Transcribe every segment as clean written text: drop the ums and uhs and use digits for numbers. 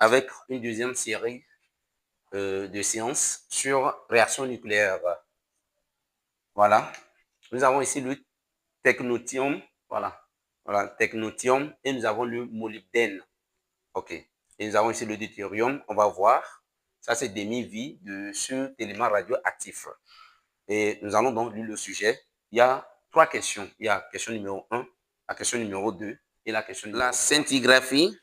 avec une deuxième série de séances sur réaction nucléaire. Voilà. Nous avons ici le technotium. Voilà. Voilà, technotium. Et nous avons le molybdène. OK. Et nous avons ici le deutérium. On va voir. Ça, c'est demi-vie de cet élément radioactif. Et nous allons donc lire le sujet. Il y a 3 questions. Il y a question numéro 1, la question numéro 2 et la question numéro 3. La scintigraphie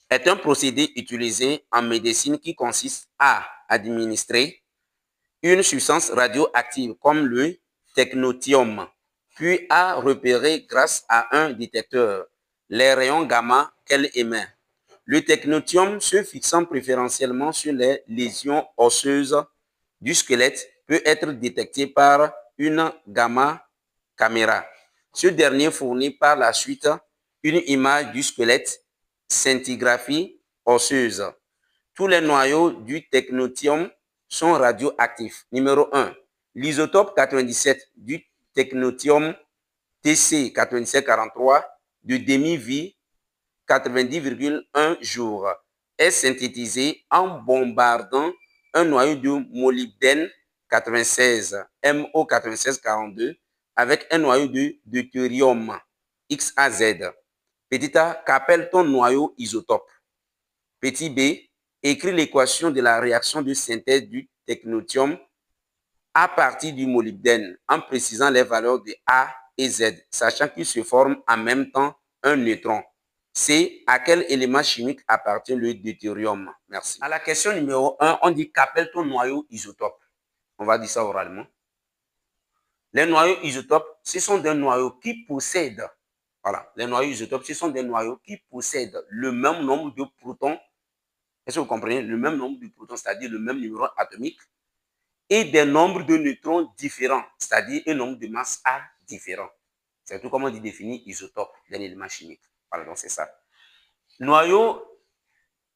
est un procédé utilisé en médecine qui consiste à administrer une substance radioactive comme le technotium, puis à repérer grâce à un détecteur les rayons gamma qu'elle émet. Le technotium, se fixant préférentiellement sur les lésions osseuses du squelette, peut être détecté par une gamma caméra. Ce dernier fournit par la suite une image du squelette, scintigraphie osseuse. Tous les noyaux du technotium sont radioactifs. Numéro 1, l'isotope 97 du technotium TC 9743 de demi-vie 90,1 jours est synthétisé en bombardant un noyau de molybdène 96 MO 9642 avec un noyau de deutérium XAZ. Petit a, qu'appelle ton noyau isotope? Petit b, écrit l'équation de la réaction de synthèse du technotium à partir du molybdène en précisant les valeurs de A et Z, sachant qu'ils se forment en même temps un neutron. C, à quel élément chimique appartient le deutérium? Merci. À la question numéro 1, on dit qu'appelle ton noyau isotope? On va dire ça oralement. Les noyaux isotopes, ce sont des noyaux qui possèdent, voilà, les noyaux isotopes, ce sont des noyaux qui possèdent le même nombre de protons. Est-ce que vous comprenez? Le même nombre de protons, c'est-à-dire le même numéro atomique, et des nombres de neutrons différents, c'est-à-dire un nombre de masse A différent. C'est tout comme on dit définir isotope d'un élément chimique. Voilà, donc c'est ça. Noyaux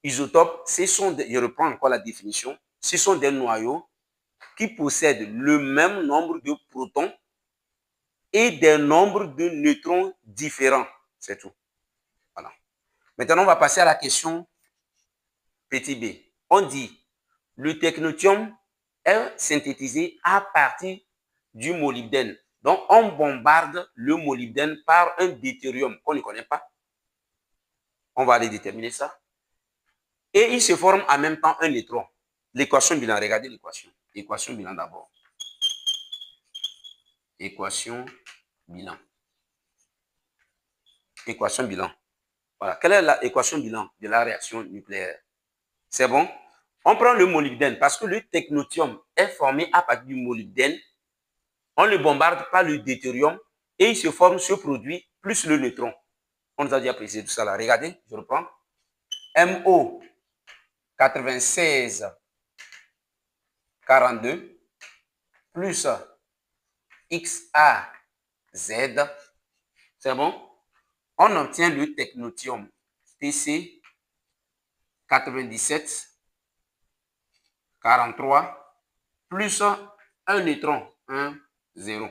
isotopes, ce sont je reprends encore la définition, ce sont des noyaux qui possèdent le même nombre de protons et des nombres de neutrons différents. C'est tout. Voilà. Maintenant, on va passer à la question petit b. On dit le technotium est synthétisé à partir du molybdène. Donc, on bombarde le molybdène par un deutérium qu'on ne connaît pas. On va aller déterminer ça. Et il se forme en même temps un neutron. L'équation bilan, regardez l'équation. Équation bilan d'abord. Équation bilan. Équation bilan. Voilà. Quelle est l'équation bilan de la réaction nucléaire? C'est bon? On prend le molybdène parce que le technotium est formé à partir du molybdène. On le bombarde par le deutérium et il se forme ce produit plus le neutron. On nous a déjà précisé tout ça là. Regardez, je reprends. MO 96 42 plus XAZ. C'est bon? On obtient le technotium TC 97 43 plus un neutron 1 0.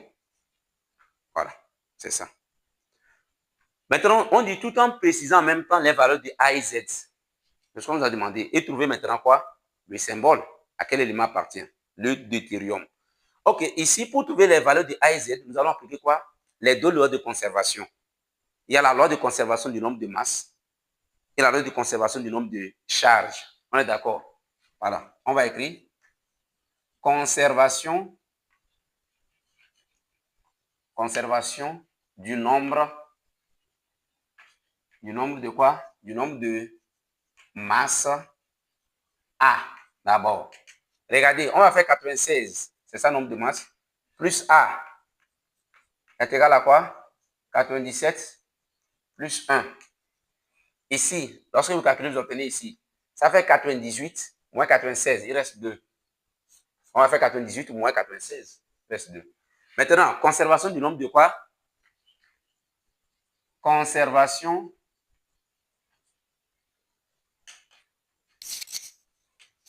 Voilà, c'est ça. Maintenant, on dit tout en précisant en même temps les valeurs de A et Z. C'est ce qu'on nous a demandé. Et trouver maintenant quoi? Le symbole. À quel élément appartient? Le deutérium. Ok, ici, pour trouver les valeurs de A et Z, nous allons appliquer quoi? Les deux lois de conservation. Il y a la loi de conservation du nombre de masses et la loi de conservation du nombre de charges. On est d'accord? Voilà. On va écrire conservation du nombre de quoi? Du nombre de masse A d'abord. Regardez, on va faire 96, c'est ça le nombre de masse, plus A est égal à quoi? 97 plus 1. Ici, lorsque vous calculez, vous obtenez ici, ça fait 98 moins 96, il reste 2. On va faire 98 moins 96, il reste 2. Maintenant, conservation du nombre de quoi? Conservation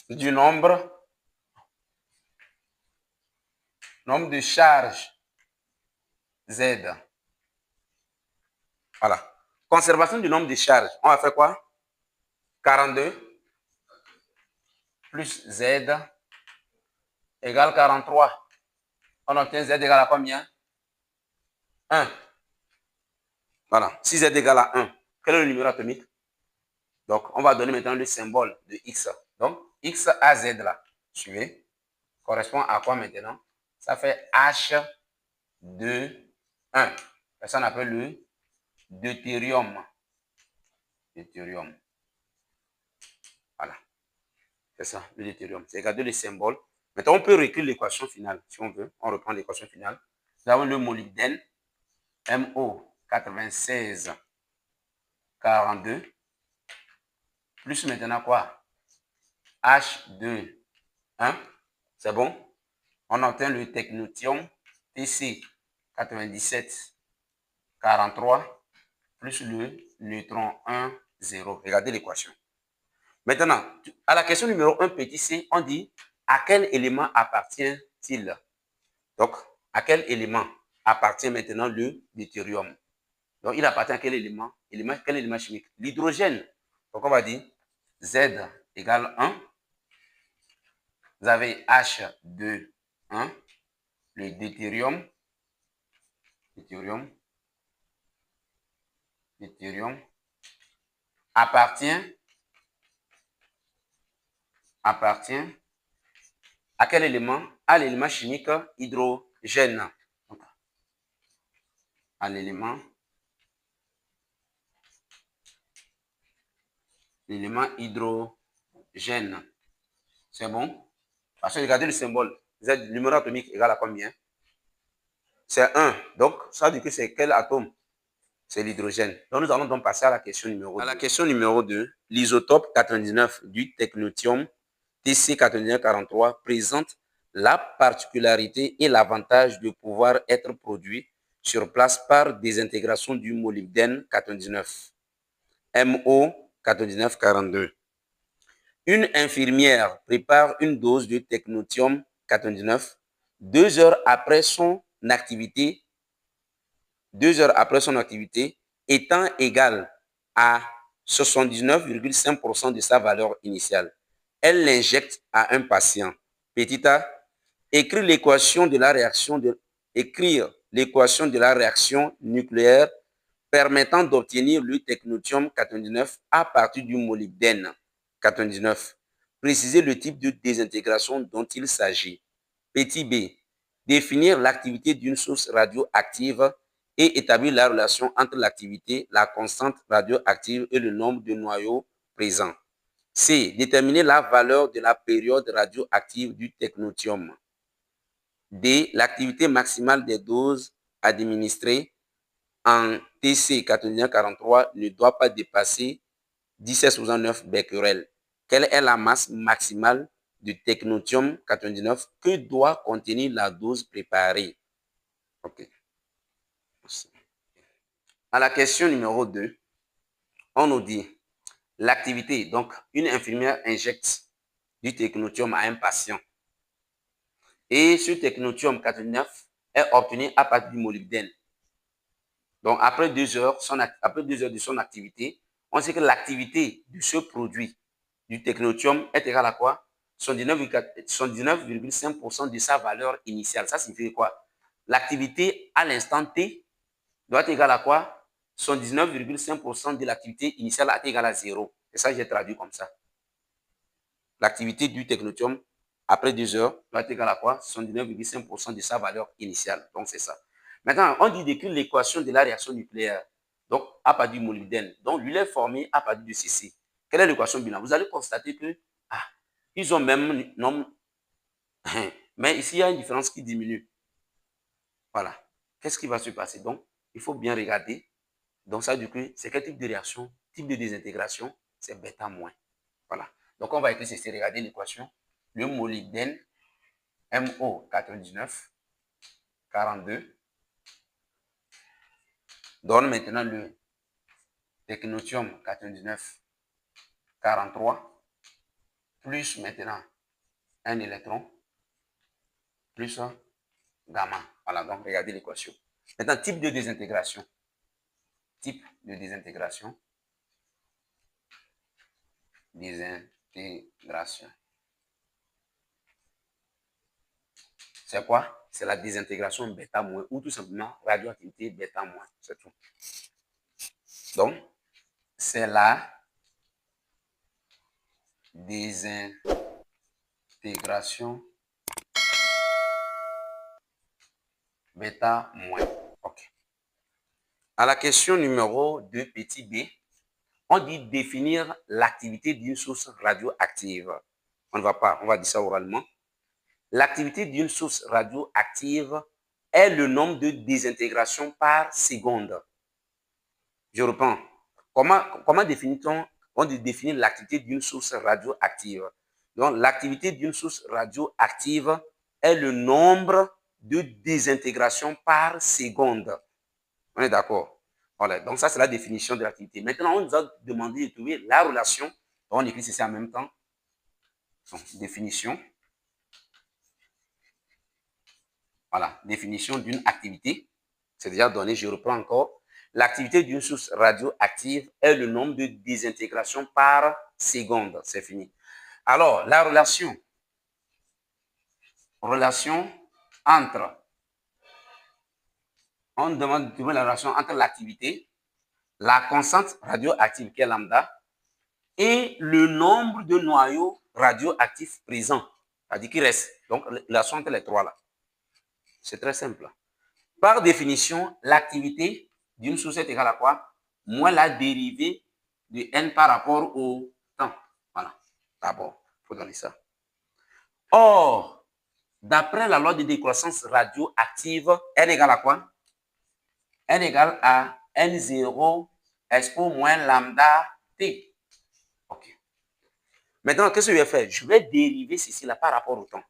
du nombre de charges Z. Voilà. Conservation du nombre de charges. On va faire quoi? 42 plus Z égale 43. On obtient Z égale à combien? 1. Voilà. Si Z égale à 1, quel est le numéro atomique? Donc, on va donner maintenant le symbole de X. Donc, X à Z là, suivez, correspond à quoi maintenant? Ça fait H2, 1. Ça, on appelle le deutérium. Deutérium. Voilà. C'est ça, le deutérium. C'est regardez le symbole. Maintenant, on peut réécrire l'équation finale, si on veut. On reprend l'équation finale. Nous avons le molybdène, MO96 42, plus maintenant quoi? H2, 1. C'est bon? On obtient le technetium TC 97 43 plus le neutron 1 0. Regardez l'équation. Maintenant, à la question numéro 1 petit c, on dit à quel élément appartient-il? Donc, à quel élément appartient maintenant le deutérium? Donc, il appartient à quel élément? Quel élément chimique? L'hydrogène. Donc, on va dire Z égale 1. Vous avez H2, 1. Le deutérium appartient à quel élément? À l'élément chimique hydrogène. Donc, à l'élément hydrogène. C'est bon? Parce que regardez le symbole. Z, le numéro atomique égale à combien? C'est 1. Donc, ça veut dire que c'est quel atome? C'est l'hydrogène. Donc, nous allons donc passer à la question numéro 2. À la question numéro 2, l'isotope 99 du technetium TC8943 présente la particularité et l'avantage de pouvoir être produit sur place par désintégration du molybdène 99, MO 9942. Une infirmière prépare une dose de technetium 99 2 heures après son activité étant égale à 79,5% de sa valeur initiale. Elle l'injecte à un patient. Petit a, écrire l'équation de la réaction nucléaire permettant d'obtenir le technetium 99 à partir du molybdène 99. Préciser le type de désintégration dont il s'agit. Petit b, définir l'activité d'une source radioactive et établir la relation entre l'activité, la constante radioactive et le nombre de noyaux présents. C. Déterminer la valeur de la période radioactive du technetium. D. L'activité maximale des doses administrées en TC 8943 ne doit pas dépasser 17,9 becquerels. Quelle est la masse maximale du technetium 99 que doit contenir la dose préparée? Ok. À la question numéro 2, on nous dit l'activité. Donc, une infirmière injecte du technetium à un patient. Et ce technetium 89 est obtenu à partir du molybdène. Donc, après 2 heures de son activité, on sait que l'activité de ce produit, du technetium, est égale à quoi? 79,5% de sa valeur initiale. Ça signifie quoi? L'activité à l'instant T doit être égale à quoi? 79,5% de l'activité initiale est égale à 0. C'est ça que j'ai traduit comme ça. L'activité du technetium après 2 heures doit être égale à quoi? 79,5% de sa valeur initiale. Donc, c'est ça. Maintenant, on dit d'écrire l'équation de la réaction nucléaire. Donc, à partir du molybdène. Donc, l'huile est formée à partir du CC. Quelle est l'équation bilan? Vous allez constater que, ils ont même nombre, mais ici, il y a une différence qui diminue. Voilà. Qu'est-ce qui va se passer? Donc, il faut bien regarder. Donc, ça veut dire que c'est quel type de réaction? Type de désintégration, c'est bêta moins. Voilà. Donc, on va écrire ceci. Regardez l'équation. Le molybdène MO99 42 donne maintenant le technetium 99 43 plus maintenant un électron plus un gamma. Voilà, donc regardez l'équation. Maintenant, type de désintégration. Type de désintégration. c'est quoi? C'est la désintégration bêta moins ou tout simplement radioactivité bêta moins. C'est tout. Donc, c'est la désintégration bêta moins. OK. À la question numéro 2, petit b, on dit définir l'activité d'une source radioactive. On ne va pas, on va dire ça oralement. L'activité d'une source radioactive est le nombre de désintégrations par seconde. Je reprends. Comment définit-on? On définit l'activité d'une source radioactive. Donc, l'activité d'une source radioactive est le nombre de désintégrations par seconde. On est d'accord? Voilà. Donc, ça, c'est la définition de l'activité. Maintenant, on nous a demandé de trouver la relation. Donc, on écrit ceci en même temps. Donc, définition. Voilà. Définition d'une activité. C'est déjà donné. Je reprends encore. L'activité d'une source radioactive est le nombre de désintégrations par seconde. C'est fini. Alors, la relation entre, on demande de trouver la relation entre l'activité, la constante radioactive qui est lambda, et le nombre de noyaux radioactifs présents, c'est-à-dire qui reste. Donc, la relation entre les trois là. C'est très simple. Par définition, l'activité d'une source est égale à quoi? Moins la dérivée de n par rapport au temps. Voilà. D'abord, il faut donner ça. Or, d'après la loi de décroissance radioactive, n égale à quoi? N égale à N0 expo moins lambda T. OK. Maintenant, qu'est-ce que je vais faire? Je vais dériver ceci là par rapport au temps.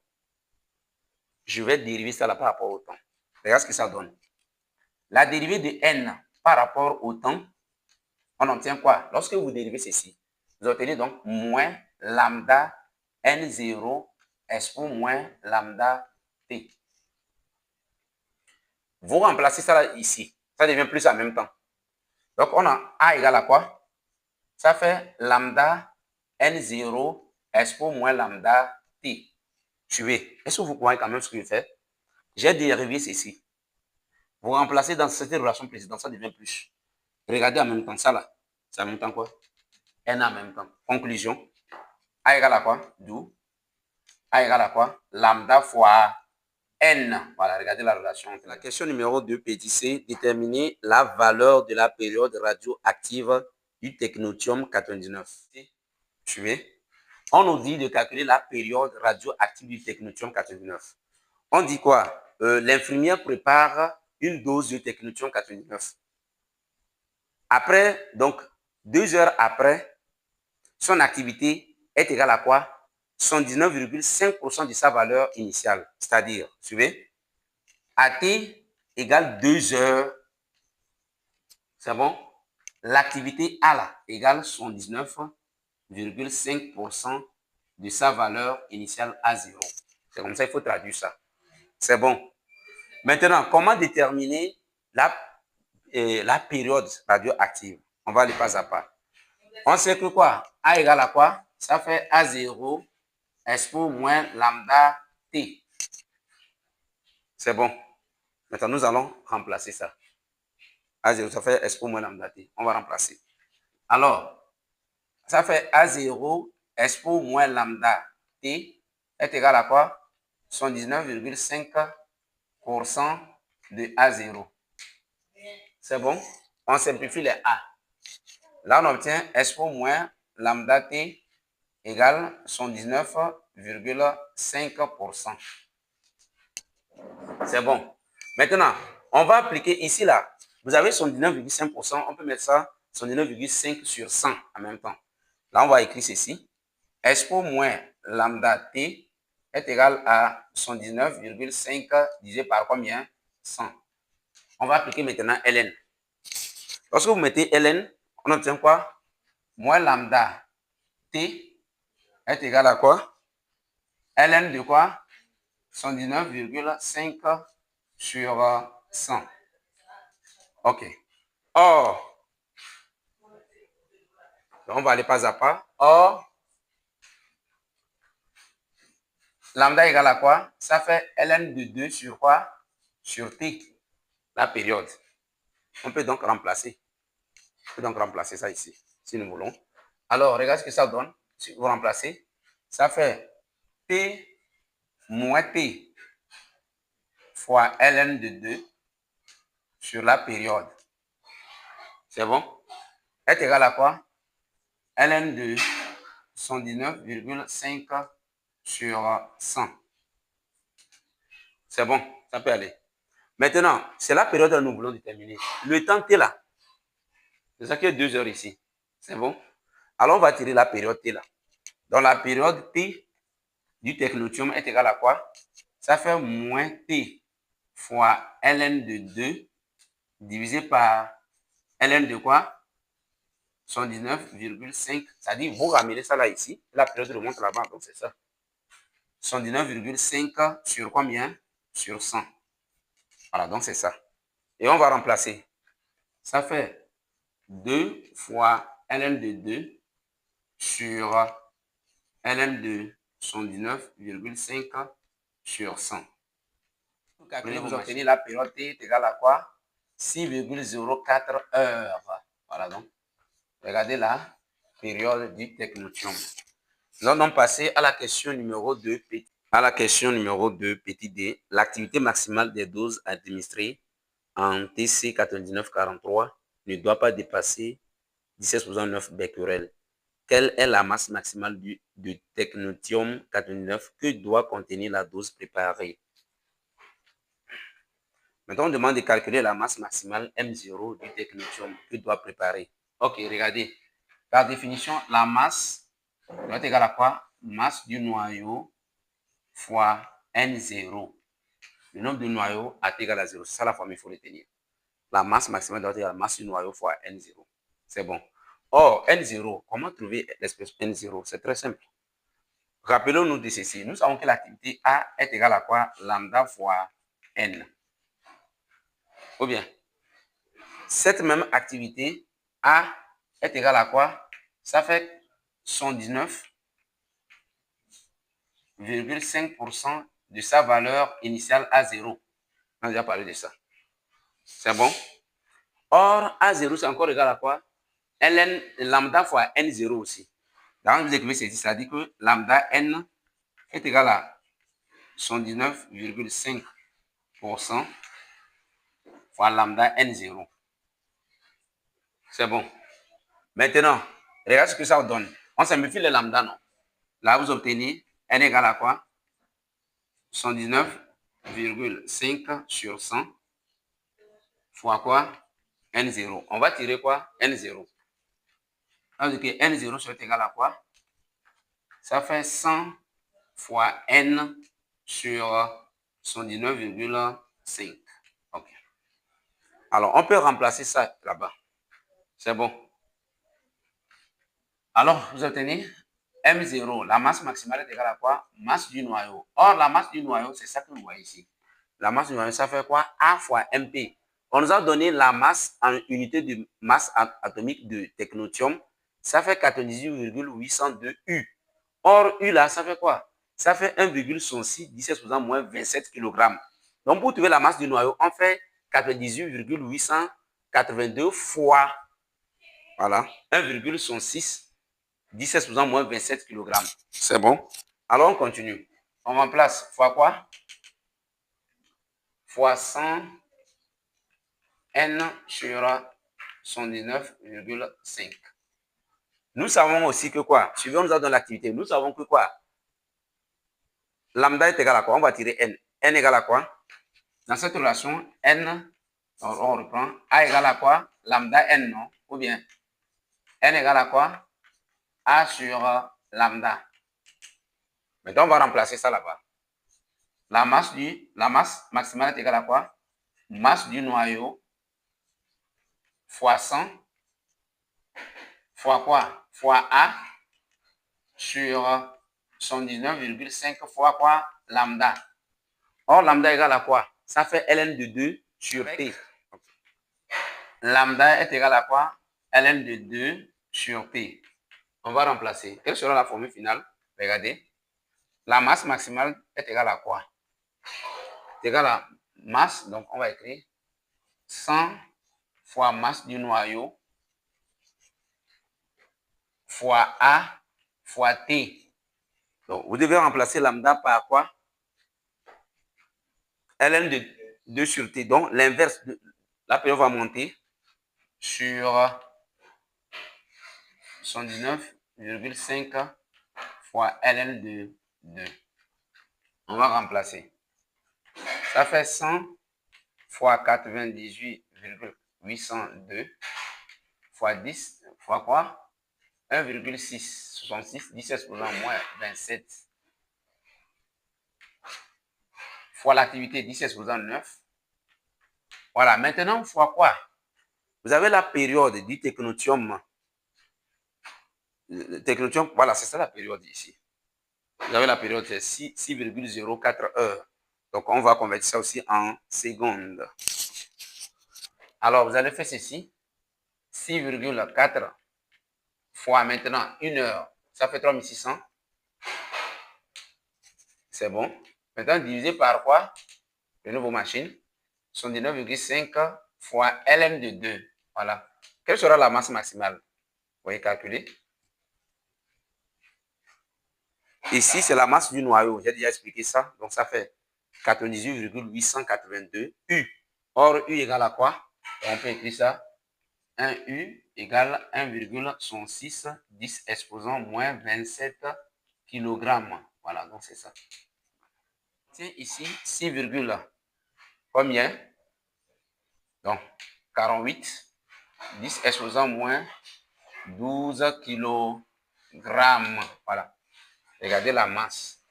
Je vais dériver ça là par rapport au temps. Regarde ce que ça donne. La dérivée de n par rapport au temps, on obtient quoi? Lorsque vous dérivez ceci, vous obtenez donc moins lambda n0 expo moins lambda t. Vous remplacez ça là, ici. Ça devient plus en même temps. Donc, on a a égale à quoi? Ça fait lambda n0 expo moins lambda t. Suivez. Est-ce que vous voyez quand même ce que je fais? J'ai dérivé ceci. Vous remplacez dans cette relation précédente, ça devient plus. Regardez en même temps, ça là. C'est en même temps quoi? N en même temps. Conclusion. A égale à quoi? D'où? A égale à quoi? Lambda fois N. Voilà, regardez la relation. La question numéro 2, petit c, déterminer la valeur de la période radioactive du technetium 99. Suivez. On nous dit de calculer la période radioactive du technetium 89. On dit quoi? L'infirmière prépare une dose de technetium 89. Après, donc, 2 heures après, son activité est égale à quoi? 79,5% de sa valeur initiale. C'est-à-dire, suivez, AT égale 2 heures. C'est bon? L'activité A là égale 79,5% de sa valeur initiale A0. C'est comme ça, il faut traduire ça. C'est bon. Maintenant, comment déterminer la période radioactive? On va aller pas à pas. On sait que quoi? A égale à quoi? Ça fait A0 expo moins lambda T. C'est bon. Maintenant, nous allons remplacer ça. A0, ça fait expo moins lambda T. On va remplacer. Alors, ça fait A0 expo moins lambda T est égal à quoi? 79,5% de A0. C'est bon? On simplifie les A. Là, on obtient expo moins lambda T égale 19,5%. C'est bon. Maintenant, on va appliquer ici, là. Vous avez 19,5%. On peut mettre ça 19,5 sur 100 en même temps. Là, on va écrire ceci. Expo moins lambda T est égal à 119,5 divisé par combien? 100. On va appliquer maintenant ln. Lorsque vous mettez ln, on obtient quoi? Moins lambda T est égal à quoi? Ln de quoi? 119,5 sur 100. OK. Or, on va aller pas à pas. Or, Lambda égale à quoi? Ça fait ln de 2 sur quoi? Sur t, la période. On peut donc remplacer. On peut donc remplacer ça ici, si nous voulons. Alors, regarde ce que ça donne. Si vous remplacez, ça fait t moins t fois ln de 2 sur la période. C'est bon? Est égal à quoi? ln de 119,5 sur 100. C'est bon, ça peut aller. Maintenant, c'est la période que nous voulons déterminer. Le temps t là, c'est ça qui est 2 heures ici. C'est bon? Alors, on va tirer la période t là. Donc, la période t du technotium est égale à quoi? Ça fait moins t fois ln de 2 divisé par ln de quoi? 119,5. C'est-à-dire, vous ramenez ça là ici. La période remonte là-bas, donc c'est ça. 119,5 sur combien? Sur 100. Voilà, donc c'est ça. Et on va remplacer. Ça fait 2 fois ln de 2 sur ln de 119,5 sur 100. Pour calculer, vous obtenez la période t est égale à quoi? 6,04 heures. Voilà donc. Regardez la période du technotium. Nous allons passer à la question numéro 2, à la question numéro 2, petit d. L'activité maximale des doses administrées en TC 9943 ne doit pas dépasser 17,9 becquerels. Quelle est la masse maximale du technotium 99 que doit contenir la dose préparée? Maintenant, on demande de calculer la masse maximale M0 du technotium que doit préparer. Ok, regardez. Par définition, la masse doit être égale à quoi? Masse du noyau fois N0. Le nombre de noyaux est égal à 0. C'est ça la formule, il faut retenir. La masse maximale doit être égale à la masse du noyau fois N0. C'est bon. Or, N0, comment trouver l'expression N0? C'est très simple. Rappelons-nous de ceci. Nous savons que l'activité A est égale à quoi? Lambda fois N. Ou bien, cette même activité A est égale à quoi? Ça fait 119,5% de sa valeur initiale A0. On a déjà parlé de ça. C'est bon? Or, A0, c'est encore égal à quoi? Ln lambda fois N0 aussi. Dans vous écrivez ceci, ça dit que lambda N est égal à 119,5% fois lambda N0. C'est bon. Maintenant, regarde ce que ça donne. On simplifie le lambda, non? Là, vous obtenez N égale à quoi? 119,5 sur 100 fois quoi? N0. On va tirer quoi? N0. Alors que N0 serait égal à quoi? Ça fait 100 fois N sur 119,5. Ok. Alors, on peut remplacer ça là-bas. C'est bon. Alors, vous obtenez M0, la masse maximale est égale à quoi? Masse du noyau. Or, la masse du noyau, c'est ça que vous voyez ici. La masse du noyau, ça fait quoi? A fois MP. On nous a donné la masse en unité de masse atomique de technotium. Ça fait 98,802 U. Or, U là, ça fait quoi? Ça fait 1,66, 17% moins 27 kg. Donc, pour trouver la masse du noyau, on fait 98,882 fois, voilà, 1,66, 17% moins 27 kg. C'est bon? Alors, on continue. On remplace fois quoi? Fois 100 N sur 119,5. Nous savons aussi que quoi? Suivant nous a donné l'activité. Nous savons que quoi? Lambda est égal à quoi? On va tirer N. N égale à quoi? Dans cette relation, N, on reprend. A égale à quoi? Lambda N, non? Ou bien N égale à quoi? A sur lambda. Maintenant, on va remplacer ça là-bas. La masse maximale est égale à quoi? Masse du noyau fois 100 fois quoi? Fois A sur 119,5 fois quoi? Lambda. Or, lambda égale à quoi? Ça fait ln de 2 sur t. Lambda est égal à quoi? Ln de 2 sur t. On va remplacer. Quelle sera la formule finale? Regardez. la masse maximale est égale à quoi? C'est égal à masse, donc on va écrire 100 fois masse du noyau fois A fois T. Donc, vous devez remplacer lambda par quoi? ln de 2 sur T. Donc, l'inverse, la période va monter sur 79,5 fois ln de 2. On va remplacer. Ça fait 100 fois 98,802 fois 10 fois quoi? 1,666, 17% moins 27 fois l'activité 17% 9. Voilà, maintenant fois quoi? Vous avez la période du technotium. Le technotium, voilà, c'est ça la période ici. Vous avez la période, c'est 6,04 heures. Donc, on va convertir ça aussi en secondes. Alors, vous allez faire ceci. 6,4 fois maintenant 1 heure, ça fait 3600. C'est bon. Maintenant, divisé par quoi? De nouveau machine. 79,5 fois Lm de 2. Voilà. Quelle sera la masse maximale? Vous voyez calculer. Ici, c'est la masse du noyau. J'ai déjà expliqué ça. Donc, ça fait 98,882 U. Or, U égale à quoi? On peut écrire ça. 1 U égale 1,66 10 exposant moins 27 kg. Voilà, donc c'est ça. Tiens, ici, 6, combien? Donc, 48, 10 exposant moins 12 kg. Voilà. Regardez la masse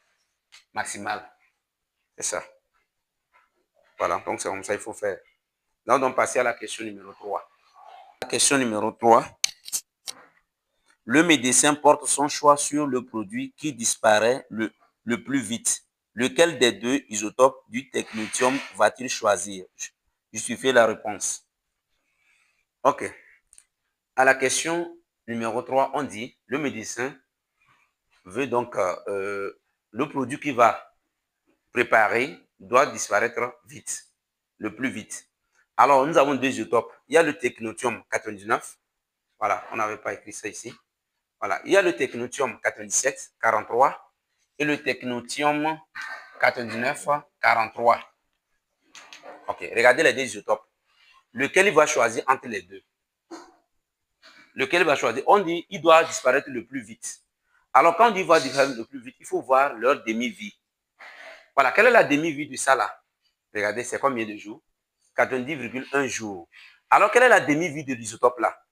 maximale. C'est ça. Voilà, donc c'est comme ça qu'il faut faire. Là, on doit passer à la question numéro 3. La question numéro 3. Le médecin porte son choix sur le produit qui disparaît le plus vite. Lequel des deux isotopes du technetium va-t-il choisir? Justifiez la réponse. OK. À la question numéro 3, on dit le médecin veut donc le produit qu'il va préparer doit disparaître vite, le plus vite. Alors, nous avons deux isotopes. Il y a le technetium 99. Voilà, on n'avait pas écrit ça ici. Voilà, il y a le technetium 97, 43 et le technetium 99, 43. OK, regardez les deux isotopes. Lequel il va choisir entre les deux? Lequel il va choisir? On dit il doit disparaître le plus vite. Alors, quand on dit il va disparaître le plus vite, il faut voir leur demi-vie. Voilà, quelle est la demi-vie de ça là? Regardez, c'est combien de jours? 90,1 jours. Alors, quelle est la demi-vie de l'isotope là?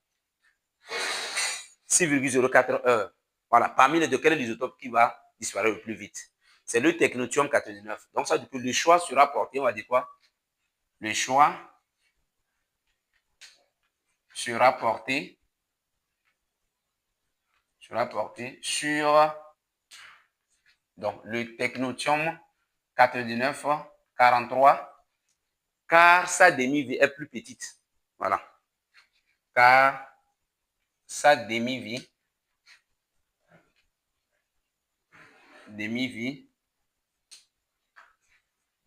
6,04 heures. Voilà, parmi les deux, quel est l'isotope qui va disparaître le plus vite? C'est le technetium 89. Donc, ça veut dire que le choix sera porté, on va dire quoi? Le choix sera porté sur donc, le technetium 89, 43, car sa demi-vie est plus petite. Voilà. Car sa demi-vie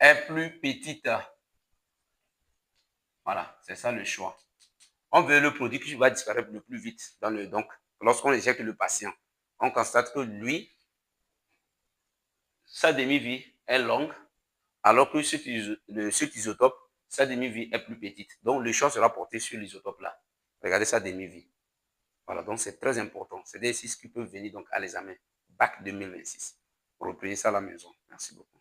est plus petite. Voilà, c'est ça le choix. On veut le produit qui va disparaître le plus vite. Donc, lorsqu'on éjecte le patient, on constate que lui, sa demi-vie est longue, alors que cet isotope, sa demi-vie est plus petite. Donc, le choix sera porté sur l'isotope là. Regardez sa demi-vie. Voilà, donc c'est très important. C'est des exercices qui peuvent venir donc à l'examen. Bac 2026. Reprenez ça à la maison. Merci beaucoup.